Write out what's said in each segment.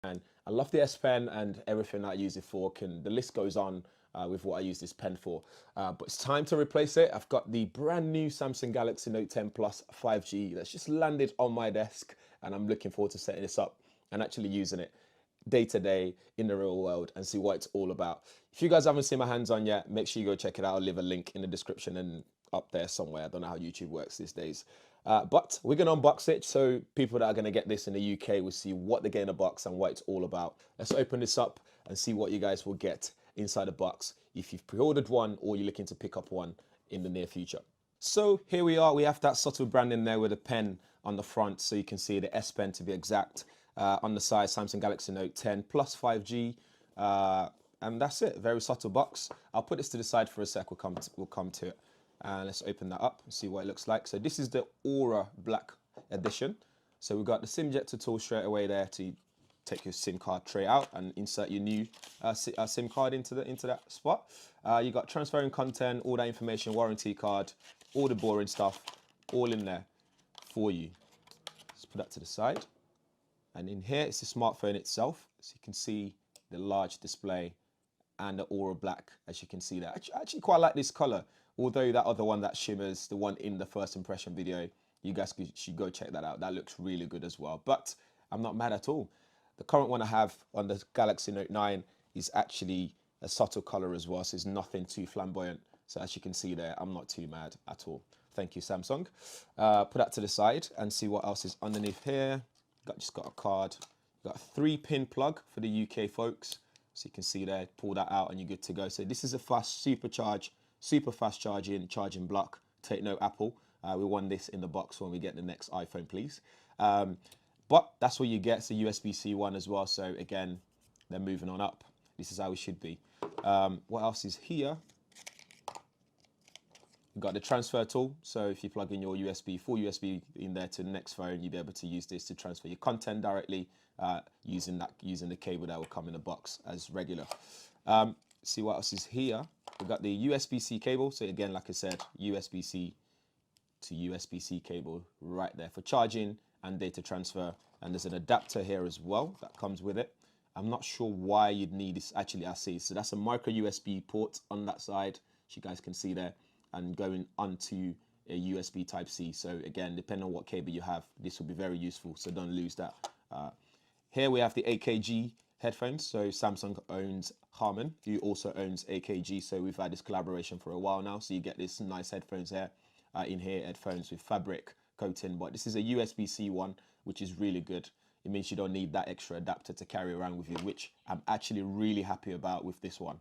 And I love the S Pen and everything that I use it for. The list goes on with what I use this pen for. But it's time to replace it. I've got the brand new Samsung Galaxy Note 10 Plus 5G that's just landed on my desk, and I'm looking forward to setting this up and actually using it day to day in the real world and see what it's all about. If you guys haven't seen my hands on yet, make sure you go check it out. I'll leave a link in the description and up there somewhere. I don't know how YouTube works these days. But we're going to unbox it so people that are going to get this in the UK will see what they get in the box and what it's all about. Let's open this up and see what you guys will get inside the box if you've pre-ordered one or you're looking to pick up one in the near future. So here we are. We have that subtle branding there with a pen on the front, so you can see the S Pen to be exact. On the side, Samsung Galaxy Note 10 Plus 5G. And that's it, very subtle box. I'll put this to the side for a sec, we'll come to it. Let's open that up and see what it looks like. So this is the Aura Black Edition. So we've got the SIM ejector tool straight away there to take your SIM card tray out and insert your new SIM card into that spot. You got transferring content, all that information, warranty card, all the boring stuff, all in there for you. Let's put that to the side. And in here, it's the smartphone itself. So you can see the large display and the Aura Black, as you can see there. I actually quite like this color, although that other one that shimmers, the one in the first impression video, you guys should go check that out. That looks really good as well, but I'm not mad at all. The current one I have on the Galaxy Note 9 is actually a subtle color as well, so it's nothing too flamboyant. So as you can see there, I'm not too mad at all. Thank you, Samsung. Put that to the side and see what else is underneath here. Just got a card. Got a 3-pin plug for the UK folks. So you can see there, pull that out and you're good to go. So this is a super fast charging block. Take note, Apple. We want this in the box when we get the next iPhone, please. But that's what you get. It's a USB-C one as well. So again, they're moving on up. This is how it should be. What else is here? You've got the transfer tool, so if you plug in your full USB in there to the next phone, you'll be able to use this to transfer your content directly using the cable that will come in the box as regular. See what else is here. We've got the USB-C cable, so again, like I said, USB-C to USB-C cable right there for charging and data transfer. And there's an adapter here as well that comes with it. I'm not sure why you'd need this. Actually, I see. So that's a micro USB port on that side, which you guys can see there, and going onto a USB Type-C. So again, depending on what cable you have, this will be very useful, so don't lose that. Here we have the AKG headphones. So Samsung owns Harman, who also owns AKG. So we've had this collaboration for a while now. So you get this nice headphones here, in-ear headphones with fabric coating. But this is a USB-C one, which is really good. It means you don't need that extra adapter to carry around with you, which I'm actually really happy about with this one.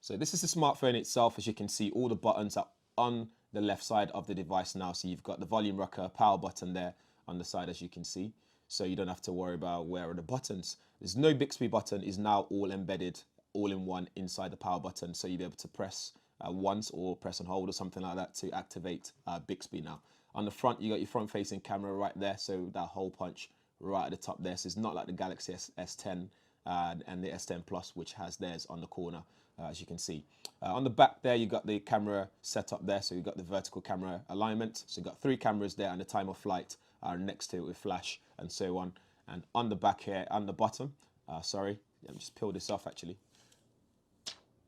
So this is the smartphone itself. As you can see, all the buttons are on the left side of the device now. So you've got the volume rocker, power button there on the side, as you can see. So you don't have to worry about where are the buttons. There's no Bixby button, is now all embedded, all in one inside the power button. So you'll be able to press once or press and hold or something like that to activate Bixby now. On the front, you got your front facing camera right there. So that hole punch right at the top there. So it's not like the Galaxy S10 and the S10 Plus, which has theirs on the corner, as you can see. On the back there, you got the camera set up there. So you've got the vertical camera alignment. So you've got 3 cameras there, and the time of flight next to it with flash and so on. And on the back here, on the bottom, sorry, let me just peel this off actually.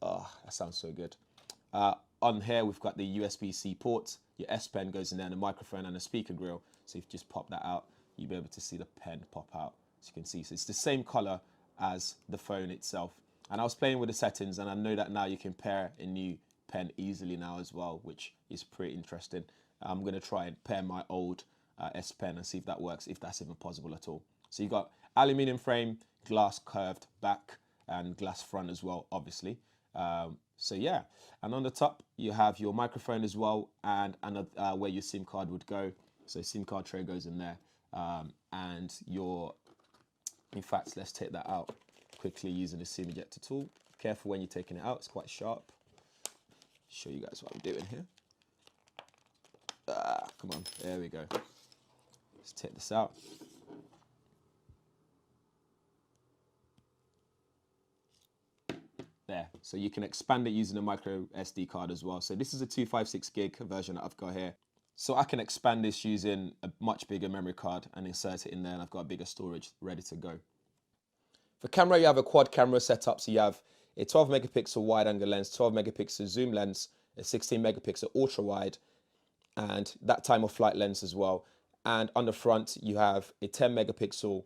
Oh, that sounds so good. On here, we've got the USB-C port. Your S Pen goes in there, and a microphone and a speaker grill. So if you just pop that out, you'll be able to see the pen pop out, as you can see. So it's the same color as the phone itself. And I was playing with the settings, and I know that now you can pair a new pen easily now as well, which is pretty interesting. I'm going to try and pair my old S Pen and see if that works, if that's even possible at all. So you've got aluminium frame, glass curved back, and glass front as well, obviously. So yeah, and on the top you have your microphone as well, and another where your SIM card would go. So SIM card tray goes in there, and in fact, let's take that out quickly using the SIM ejector tool. Careful when you're taking it out, it's quite sharp. Show you guys what I'm doing here. Come on, there we go. Let's take this out. There, so you can expand it using a micro SD card as well. So this is a 256 gig version that I've got here. So I can expand this using a much bigger memory card and insert it in there, and I've got bigger storage ready to go. For camera, you have a quad camera setup. So you have a 12 megapixel wide angle lens, 12 megapixel zoom lens, a 16 megapixel ultra wide, and that time of flight lens as well. And on the front, you have a 10 megapixel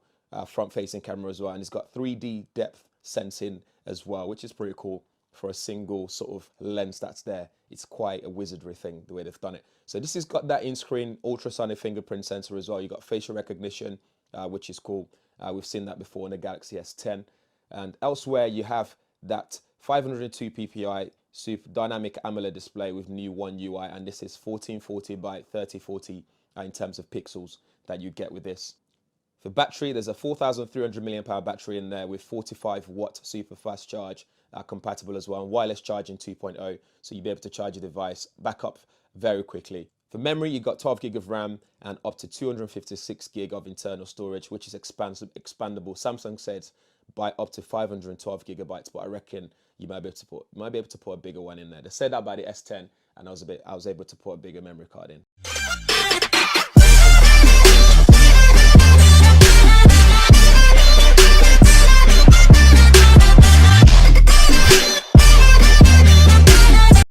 front facing camera as well. And it's got 3D depth sensing as well, which is pretty cool for a single sort of lens that's there. It's quite a wizardry thing, the way they've done it. So this has got that in-screen ultrasonic fingerprint sensor as well. You've got facial recognition, which is cool. We've seen that before in the Galaxy S10. And elsewhere, you have that 502 ppi super dynamic AMOLED display with new One UI, and this is 1440 by 3040 in terms of pixels that you get with this. For battery, there's a 4,300 milliamp hour battery in there with 45 watt super fast charge compatible as well, and wireless charging 2.0, so you'll be able to charge your device back up very quickly. For memory, you've got 12 gig of RAM and up to 256 gig of internal storage, which is expandable. Samsung says by up to 512 gigabytes, but I reckon you might be able to put a bigger one in there. They said that by the S10, and I was able to put a bigger memory card in.